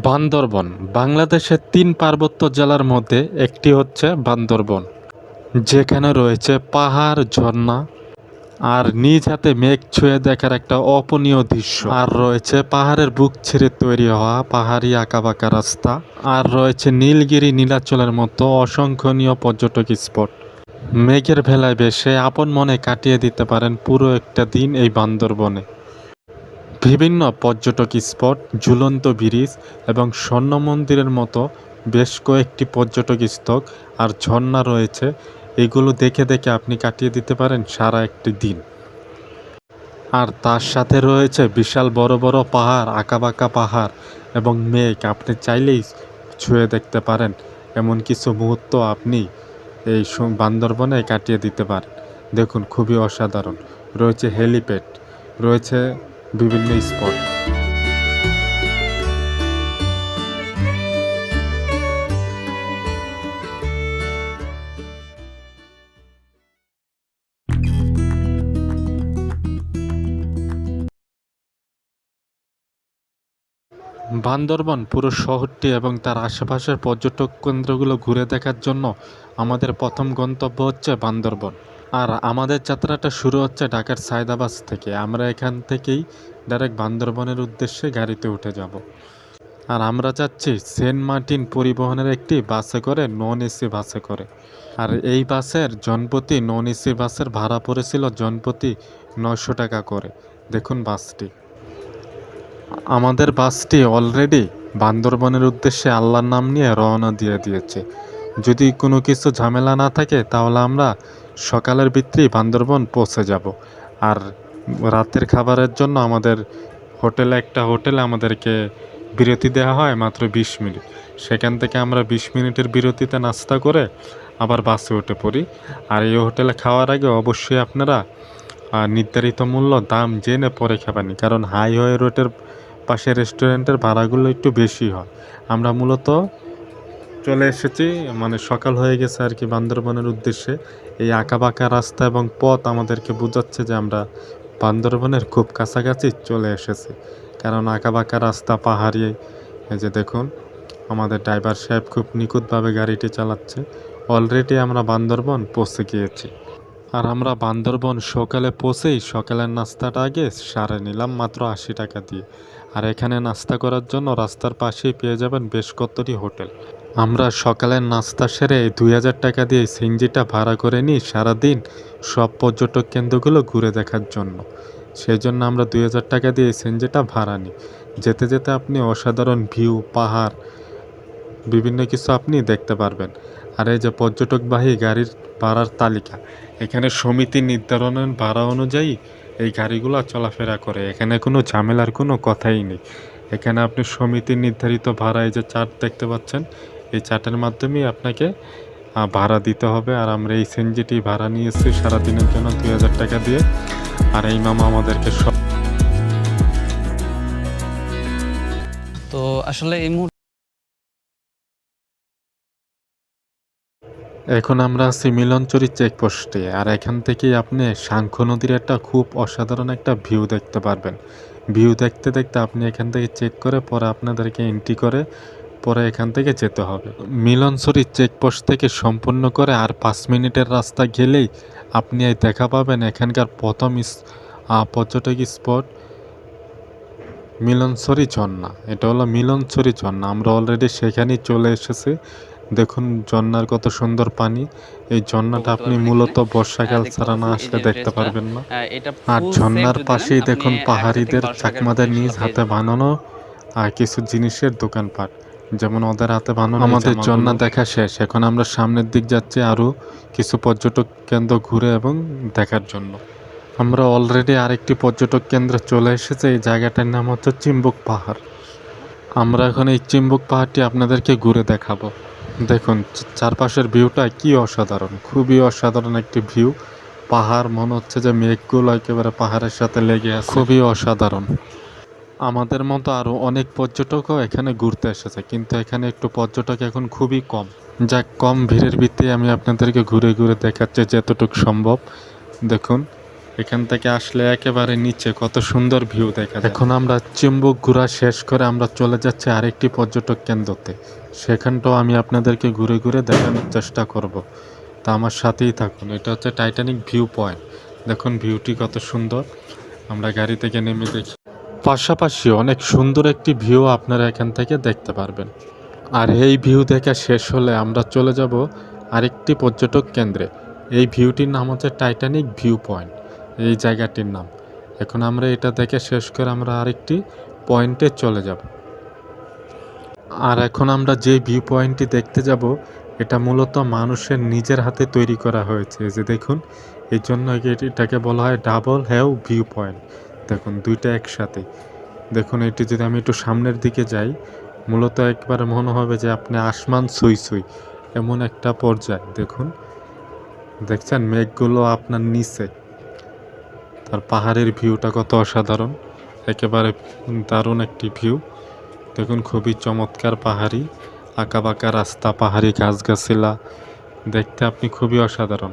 বান্দরবন বাংলাদেশের ৩ পার্বত্য জেলার মধ্যে একটি হচ্ছে বান্দরবন, যেখানে রয়েছে পাহাড়, ঝর্ণা আর নিজ হাতে মেঘ ছুঁয়ে দেখার একটা অপূর্ণীয় দৃশ্য। আর রয়েছে পাহাড়ের বুক ছিঁড়ে তৈরি হওয়া পাহাড়ি আঁকাবাঁকা রাস্তা, আর রয়েছে নীলগিরি, নীলাচলের মতো অসংখ্যনীয় পর্যটক স্পট। মেঘের ভেলায় বেশে আপন মনে কাটিয়ে দিতে পারেন পুরো একটা দিন এই বান্দরবনে। বিভিন্ন পর্যটক স্পট, ঝুলন্ত ব্রিজ এবং স্বর্ণ মন্দিরের মতো বেশ কয়েকটি পর্যটক স্থল আর ঝর্ণা রয়েছে। এগুলো দেখে দেখে আপনি কাটিয়ে দিতে পারেন সারা একটি দিন। আর তার সাথে রয়েছে বিশাল বড় বড় পাহাড়, আঁকাবাঁকা পাহাড় এবং মেঘ। আপনি চাইলেই ছুঁয়ে দেখতে পারেন এমন কিছু মুহূর্ত আপনি এই বান্দরবনে কাটিয়ে দিতে পারেন। দেখুন, খুবই অসাধারণ। রয়েছে হেলিপ্যাড, রয়েছে বিভিন্ন স্পট। বান্দরবন পুরো শহরটি এবং তার আশেপাশের পর্যটক কেন্দ্রগুলো ঘুরে দেখার জন্য আমাদের প্রথম গন্তব্য হচ্ছে বান্দরবন। আর আমাদের যাত্রাটা শুরু হচ্ছে ঢাকার সায়দাবাদ থেকে। আমরা এখান থেকেই ডাইরেক্ট বান্দরবনের উদ্দেশ্যে গাড়িতে উঠে যাব। আর আমরা যাচ্ছি সেন্ট মার্টিন পরিবহনের একটি বাসে করে, নন এসি বাসে করে। আর এই বাসের জনপ্রতি, নন এসি বাসের ভাড়া পড়েছিল জনপ্রতি 900 টাকা করে। দেখুন বাসটি। আমাদের বাসটি অলরেডি বান্দরবনের উদ্দেশ্যে আল্লাহর নাম নিয়ে রওনা দিয়ে দিয়েছে। যদি কোনো কিছু ঝামেলা না থাকে তাহলে আমরা সকালের ভিতরেই বান্দরবন পৌঁছে যাব। আর রাতের খাবারের জন্য আমাদের একটা হোটেলে আমাদেরকে বিরতি দেওয়া হয় মাত্র 20 মিনিট। সেখান থেকে আমরা 20 মিনিটের বিরতিতে নাস্তা করে আবার বাসে উঠে পড়ি। আর এই হোটেলে খাওয়ার আগে অবশ্যই আপনারা নির্ধারিত মূল্য দাম জেনে পরে খাবেন, কারণ হাইওয়ে রোডের পাশে রেস্টুরেন্টের ভাড়াগুলো একটু বেশি হয়। আমরা মূলত চলে এসেছি, সকাল হয়ে গেছে আর কি, বান্দরবনের উদ্দেশ্যে। এই আঁকাবাঁকা রাস্তা এবং পথ আমাদেরকে বোঝাচ্ছে যে আমরা বান্দরবনের খুব কাছাকাছি চলে এসেছি, কারণ আঁকাবাঁকা রাস্তা, পাহাড়ি। এই যে দেখুন, আমাদের ড্রাইভার সাহেব খুব নিখুঁতভাবে গাড়িটি চালাচ্ছে। অলরেডি আমরা বান্দরবন পৌঁছে গিয়েছি। আর আমরা বান্দরবন সকালে পৌঁছেই সকালের নাস্তাটা আগে সারে নিলাম মাত্র 80 টাকা দিয়ে। আর এখানে নাস্তা করার জন্য রাস্তার পাশেই পেয়ে যাবেন বেশ কতটি হোটেল। আমরা সকালের নাস্তা সেরে 2000 টাকা দিয়ে সিএনজিটা ভাড়া করে নিই সারাদিন সব পর্যটক কেন্দ্রগুলো ঘুরে দেখার জন্য। সেই জন্য আমরা 2000 টাকা দিয়ে সিএনজিটা ভাড়া নিই। যেতে যেতে আপনি অসাধারণ ভিউ, পাহাড়, বিভিন্ন কিছু আপনি দেখতে পারবেন। আর এই যে পর্যটকবাহী গাড়ির ভাড়ার তালিকা, এখানে সমিতি নির্ধারণের ভাড়া অনুযায়ী এই গাড়িগুলো চলাফেরা করে। এখানে কোনো ঝামেলার কোনো কথাই নেই। এখানে আপনি সমিতির নির্ধারিত ভাড়া, এই যে চার্ট দেখতে পাচ্ছেন, এই চার্টের মাধ্যমেই আপনাকে ভাড়া দিতে হবে। আর আমরা এই সিএনজিটি ভাড়া নিয়েছি সারাদিনের জন্য 2000 টাকা দিয়ে। আর এই মামা আমাদেরকে তো আসলে এই মুহূর্তে এখন আমরা আছি মিলনচুরি চেকপোস্টে। আর এখান থেকেই আপনি সাংখ্য নদীর একটা খুব অসাধারণ একটা ভিউ দেখতে পারবেন। ভিউ দেখতে দেখতে আপনি এখান থেকে চেক করে পরে আপনাদেরকে এন্ট্রি করে পরে এখান থেকে যেতে হবে। মিলনচুরি চেকপোস্ট থেকে সম্পূর্ণ করে আর 5 মিনিটের রাস্তা গেলেই আপনি দেখা পাবেন এখানকার প্রথম পর্যটক স্পট মিলনচুরি ঝর্ণা। এটা হলো মিলনচুরি ঝর্ণা। আমরা অলরেডি সেখানেই চলে এসেছি। দেখুন ঝর্ণার কত সুন্দর পানি। এই ঝর্ণাটা আপনি মূলত বর্ষাকাল ছাড়া না আসলে দেখতে পারবেন না। আর ঝর্ণার পাশেই দেখুন পাহাড়িদের, চাকমাদের নিজ হাতে বানানো কিছু জিনিসের দোকানপাট, যেমন ওদের হাতে বানানো। আমাদের ঝর্ণা দেখা শেষ। এখন আমরা সামনের দিক যাচ্ছি আরও কিছু পর্যটক কেন্দ্র ঘুরে এবং দেখার জন্য। আমরা অলরেডি আরেকটি পর্যটক কেন্দ্রে চলে এসেছি। এই জায়গাটার নাম হচ্ছে চিম্বুক পাহাড়। আমরা এখন এই চিম্বুক পাহাড়টি আপনাদেরকে ঘুরে দেখাবো। দেখুন চারপাশের ভিউটা কি অসাধারণ, খুবই অসাধারণ একটি ভিউ। পাহাড়, মনে হচ্ছে যে মেঘগুলো একেবারে পাহাড়ের সাথে লেগে আছে, খুবই অসাধারণ। আমাদের মতো আরও অনেক পর্যটকও এখানে ঘুরতে এসেছে, কিন্তু এখানে একটু পর্যটক এখন খুবই কম। যাক, কম ভিড়ের ভিত্তিতে আমি আপনাদেরকে ঘুরে ঘুরে দেখাচ্ছি যতটুকু সম্ভব। দেখুন এখান থেকে আসলে একেবারে নিচে কত সুন্দর ভিউ দেখা যায়। এখন আমরা চিম্বুক ঘোরা শেষ করে আমরা চলে যাচ্ছি আরেকটি পর্যটক কেন্দ্রতে। সেখানটাও আমি আপনাদেরকে ঘুরে ঘুরে দেখানোর চেষ্টা করব। তা আমার সাথেই থাকুন। এটা হচ্ছে টাইটানিক ভিউ পয়েন্ট। দেখুন ভিউটি কত সুন্দর। আমরা গাড়ি থেকে নেমে দেখি, পাশাপাশি অনেক সুন্দর একটি ভিউ আপনারা এখান থেকে দেখতে পারবেন। আর এই ভিউ দেখা শেষ হলে আমরা চলে যাব আরেকটি পর্যটক কেন্দ্রে। এই ভিউটির নাম হচ্ছে টাইটানিক ভিউ পয়েন্ট, এই জায়গাটির নাম। এখন আমরা এটা দেখে শেষ করে আমরা আরেকটি পয়েন্টে চলে যাব। আর এখন আমরা যে ভিউ পয়েন্টটি দেখতে যাব, এটা মূলত মানুষের নিজের হাতে তৈরি করা হয়েছে। এই যে দেখুন, এই জন্য এটাকে বলা হয় ডাবল হ্যাও ভিউ পয়েন্ট। দেখুন দুইটা একসাথে। দেখুন এটি যদি আমি একটু সামনের দিকে যাই, মূলত একবার মনে হবে যে আপনি আসমান ছুঁই ছুঁই, এমন একটা পর্যায়। দেখুন, দেখছেন মেঘগুলো আপনার নিচে, তার পাহাড়ের ভিউটা কত অসাধারণ, একেবারে দারুণ একটি ভিউ। দেখুন খুবই চমৎকার পাহাড়ি আঁকা বাঁকা রাস্তা, পাহাড়ি গাছগাছালা, দেখতে আপনি খুবই অসাধারণ।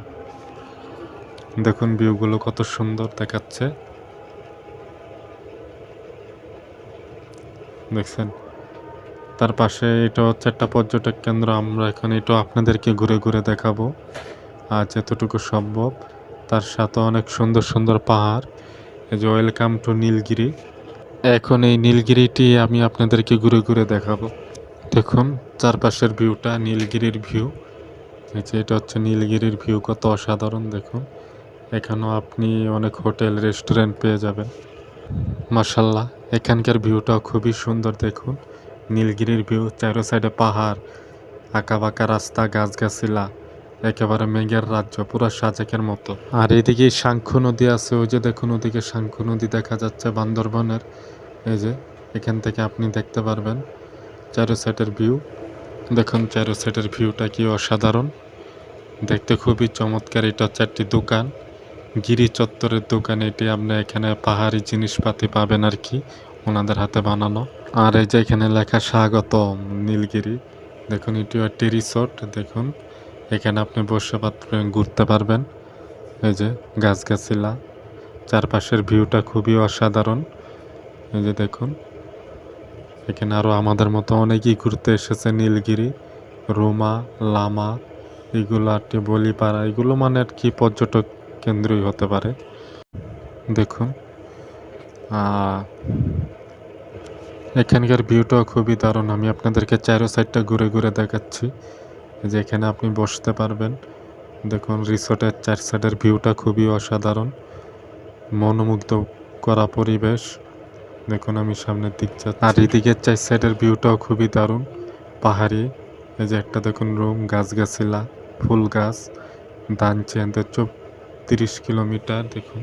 দেখুন ভিউগুলো কত সুন্দর দেখাচ্ছে, দেখছেন। তার পাশে এটা হচ্ছে একটা পর্যটক কেন্দ্র। আমরা এখানে এটাও আপনাদেরকে ঘুরে ঘুরে দেখাবো আর যতটুকু সম্ভব। তার সাথে অনেক সুন্দর সুন্দর পাহাড়। এই যে ওয়েলকাম টু নীলগিরি। এখন এই নীলগিরিটি আমি আপনাদেরকে ঘুরে ঘুরে দেখাবো। দেখুন চারপাশের ভিউটা, নীলগিরির ভিউ। এই যে এটা হচ্ছে নীলগিরির ভিউ, কত অসাধারণ। দেখুন এখানেও আপনি অনেক হোটেল রেস্টুরেন্ট পেয়ে যাবেন। মাশাল্লাহ, এখানকার ভিউটাও খুবই সুন্দর। দেখুন নীলগিরির ভিউ, চারো সাইডে পাহাড়, আঁকা বাঁকা রাস্তা, গাছগাছালা, একেবারে মেঘের রাজ্য, পুরো সাজেকের মতো। আর এদিকে সাংখ্য নদী আছে, ওই যে দেখুন ওদিকে সাংখ্য নদী দেখা যাচ্ছে বান্দরবনের। এই যে এখান থেকে আপনি দেখতে পারবেন চারো সাইডের ভিউ। দেখুন চারো সাইডের ভিউটা কি অসাধারণ, দেখতে খুবই চমৎকার। এটা হচ্ছে একটি দোকান, গিরি চত্বরের দোকান এটি। আপনি এখানে পাহাড়ি জিনিসপাতি পাবেন আর কি, ওনাদের হাতে বানানো। আর এই যে এখানে লেখা স্বাগতম নীলগিরি। দেখুন এটিও একটি রিসোর্ট। দেখুন এখানে আপনি বসে ঘুরতে পারবেন। এই যে গাছগাছালা, চারপাশের ভিউটা খুবই অসাধারণ। এই যে দেখুন এখানে আরও আমাদের মতো অনেকেই ঘুরতে এসেছে নীলগিরি, রুমা, লামা, এগুলো আর কি বলিপাড়া, এগুলো মানে আর কি পর্যটক কেন্দ্রই হতে পারে। দেখুন এখানকার ভিউটাও খুবই দারুণ। আমি আপনাদেরকে চারো সাইডটা ঘুরে ঘুরে দেখাচ্ছি যে এখানে আপনি বসতে পারবেন। দেখুন রিসোর্টের চার সাইডের ভিউটা খুবই অসাধারণ, মনোমুগ্ধ করা পরিবেশ। দেখুন আমি সামনের দিক যাচ্ছি, আর এদিকের চার সাইডের ভিউটাও খুবই দারুণ, পাহাড়ি। এই যে একটা দেখুন রুম, গাছগাছালা, ফুল গাছ, ধান চেনতে 30 কিলোমিটার। দেখুন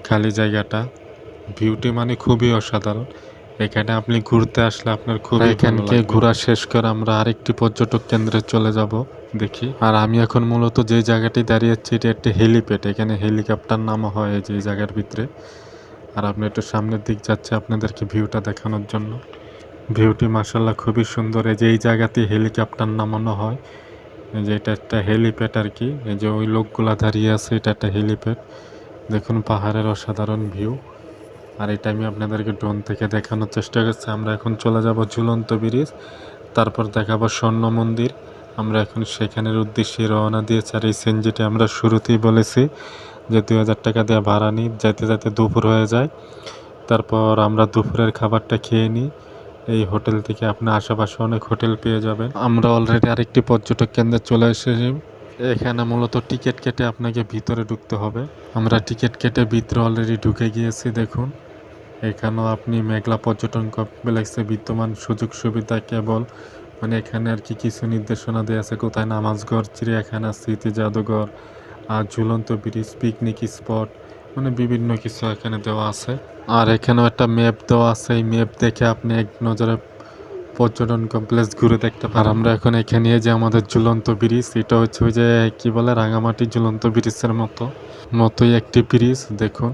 খালি জায়গাটা, ভিউটি মানে খুবই অসাধারণ। এখানে আপনি ঘুরতে আসলে আপনার খুবই এখানকে ঘোরা শেষ করে আমরা আরেকটি পর্যটক কেন্দ্রে চলে যাব দেখি। আর আমি এখন মূলত যে জায়গাটি দাঁড়িয়েছি এটি একটি হেলিপ্যাড, এখানে হেলিকপ্টার নামা হয় এই যে এই জায়গার ভিতরে। আর আপনি একটু সামনের দিক যাচ্ছে আপনাদেরকে ভিউটা দেখানোর জন্য। ভিউটি মাশাল্লাহ খুবই সুন্দর। এই যে এই জায়গাতে হেলিকপ্টার নামানো হয়, এই যে এটা একটা হেলিপ্যাড আর কি। এই যে ওই লোকগুলা দাঁড়িয়ে আছে, এটা একটা হেলিপ্যাড। দেখুন পাহাড়ের অসাধারণ ভিউ। আর এটা আমি আপনাদেরকে ড্রোন থেকে দেখানোর চেষ্টা করছি। আমরা এখন চলে যাব ঝুলন্ত ব্রিজ, তারপর দেখাবো স্বর্ণ মন্দির। আমরা এখন সেখানের উদ্দেশ্যে রওনা দিয়েছি। আর এই সিএনজিটি আমরা শুরুতেই বলেছি যে 2000 টাকা দিয়ে ভাড়া নিই, যেতে যেতে দুপুর হয়ে যায়। তারপর আমরা দুপুরের খাবারটা খেয়ে নিই এই হোটেল থেকে। আপনি আশেপাশে অনেক হোটেল পেয়ে যাবেন। আমরা অলরেডি আরেকটি পর্যটক কেন্দ্রে চলে এসেছি। এখানে মূলত টিকিট কেটে আপনাকে ভিতরে ঢুকতে হবে। আমরা টিকিট কেটে ভিতরে অলরেডি ঢুকে গিয়েছি। দেখুন এখানেও আপনি মেঘলা পর্যটন কমপ্লেক্সে বিদ্যমান সুযোগ সুবিধা কেবল মানে এখানে আর কি কিছু নির্দেশনা দেওয়া আছে, কোথায় নামাজঘর, চিড়িয়াখানা, স্মৃতি জাদুঘর, আর ঝুলন্ত ব্রিজ, পিকনিক স্পট, মানে বিভিন্ন কিছু এখানে দেওয়া আছে। আর এখানেও একটা ম্যাপ দেওয়া আছে, এই ম্যাপ দেখে আপনি এক নজরে পর্যটন কমপ্লেক্স ঘুরে দেখতে পারেন। আমরা এখন এখানে যে আমাদের ঝুলন্ত ব্রিজ, এটা হচ্ছে ওই যে কি বলে রাঙামাটি ঝুলন্ত ব্রিজের মতোই একটি ব্রিজ। দেখুন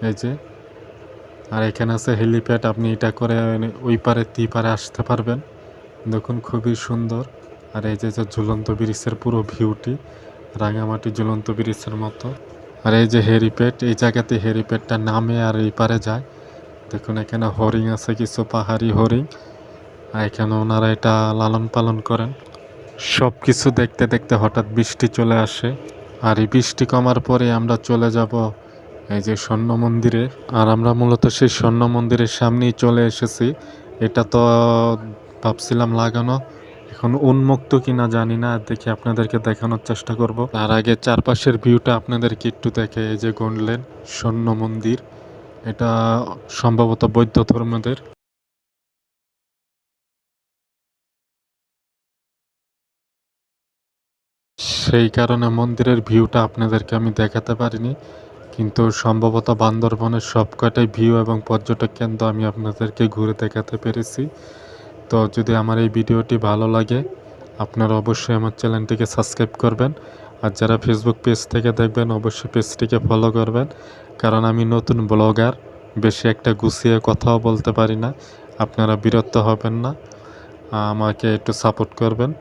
এই যে, আর এখানে আছে হেলিপ্যাড, আপনি এটা করে ওই পারে তি পারে আসতে পারবেন। দেখুন খুবই সুন্দর। আর এই যে ঝুলন্ত ব্রিজের পুরো ভিউটি রাঙামাটি ঝুলন্ত ব্রিজের মতো। আর এই যে হেরিপেট, এই জায়গাতে হেরিপেটটা নামে আর এই পারে যায়। দেখুন এখানে হরিণ আছে, কিছু পাহাড়ি হরিণ, আর এখানে ওনারা এটা লালন পালন করেন। সব কিছু দেখতে দেখতে হঠাৎ বৃষ্টি চলে আসে, আর এই বৃষ্টি কমার পরে আমরা চলে যাব এই যে স্বর্ণ মন্দিরে। আর আমরা মূলত সেই স্বর্ণ মন্দিরের সামনেই চলে এসেছি। এটা তো ভাবছিলাম লাগানো, এখন উন্মুক্ত কিনা জানি না, দেখি আপনাদেরকে দেখানোর চেষ্টা করব। তার আগে চারপাশের ভিউটা আপনাদেরকে একটু দেখে। এই যে গন্ডলেন স্বর্ণ মন্দির, এটা সম্ভবত বৌদ্ধ ধর্মদের। সেই কারণে মন্দিরের ভিউটা আপনাদেরকে আমি দেখাতে পারিনি, কিন্তু সম্ভবত বান্দরবনের সবকটাই ভিউ এবং পর্যটক কেন্দ্র আমি আপনাদেরকে ঘুরে দেখাতে পেরেছি। তো যদি আমার এই ভিডিওটি ভালো লাগে, আপনারা অবশ্যই আমার চ্যানেলটিকে সাবস্ক্রাইব করবেন। আর যারা ফেসবুক পেজ থেকে দেখবেন অবশ্যই পেজটিকে ফলো করবেন, কারণ আমি নতুন ব্লগার, বেশি একটা গুছিয়ে কথাও বলতে পারি না। আপনারা বিরক্ত হবেন না, আমাকে একটু সাপোর্ট করবেন।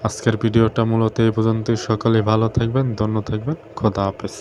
আজকের ভিডিওটা মূলত এই পর্যন্তই। সকলেই ভালো থাকবেন, ধন্য থাকবেন, খোদা হাফেজ।